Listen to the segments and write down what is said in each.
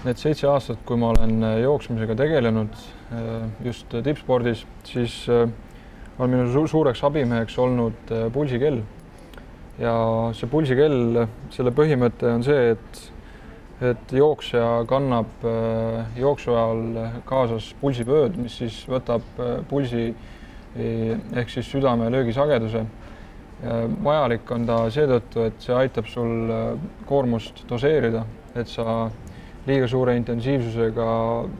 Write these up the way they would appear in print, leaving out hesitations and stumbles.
Need 7 aastat, kui ma olen jooksmisega tegelenud just tippspordis, siis on minu suureks abimeheks olnud pulsikell. Ja see pulsikell, selle põhimõte on see, et jooksja kannab jooksu ajal kaasas pulsivööd, mis siis võtab pulsi ehk siis südame löögisageduse. Vajalik on ta seetõttu, et see aitab sul koormust doseerida, et sa liiga suure intensiivsusega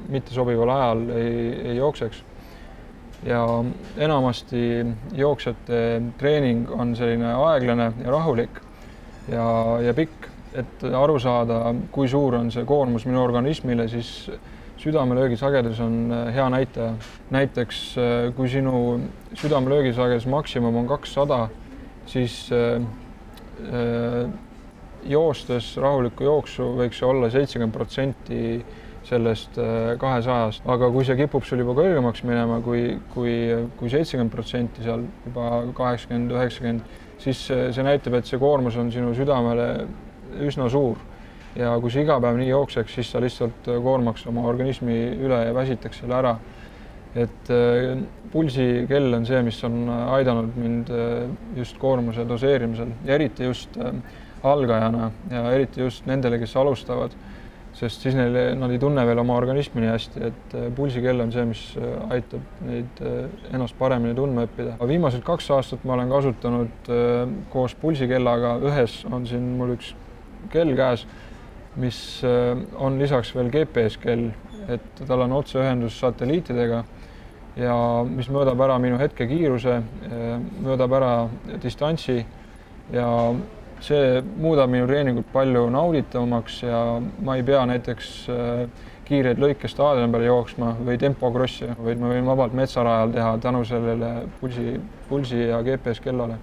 mittesobival ajal ei jookseks. Ja enamasti jooksjate treening on selline aeglane ja rahulik ja pikk, et aru saada, kui suur on see koormus minu organismile, siis südamelöögisagedus on hea näitaja. Näiteks, kui sinu südamelöögisagedus maksimum on 200, siis joostes rahulikku jooksu võiks olla 70% sellest 200-st. Aga kui see kipub sul juba kõrgemaks minema, kui 70% seal juba 80-90, siis see näitab, et see koormus on sinu südamele üsna suur. Ja kui see iga päev nii jookseks, siis sa lihtsalt koormaks oma organismi üle ja väsitaks selle ära. Et pulsikell on see, mis on aidanud mind just koormuse doseerimisel ja eriti just algajana ja eriti just nendele, kes alustavad, sest siis nad ei tunne veel oma organismi nii hästi, et pulsikell on see, mis aitab neid ennast paremini tundma õppida. Viimased 2 aastat ma olen kasutanud koos pulsikellaga, ühes on siin mul üks kell käes, mis on lisaks veel GPS-kell, et tal on otseühendus satelliitidega ja mis mõõdab ära minu hetkekiiruse, mõõdab ära distantsi ja see muudab minu treeningut palju nauditavamaks ja ma ei pea näiteks kiireid lõike staadioni peale jooksma või tempokrossi, vaid ma võin vabalt metsarajal teha tänu sellele pulsi ja GPS-kellale.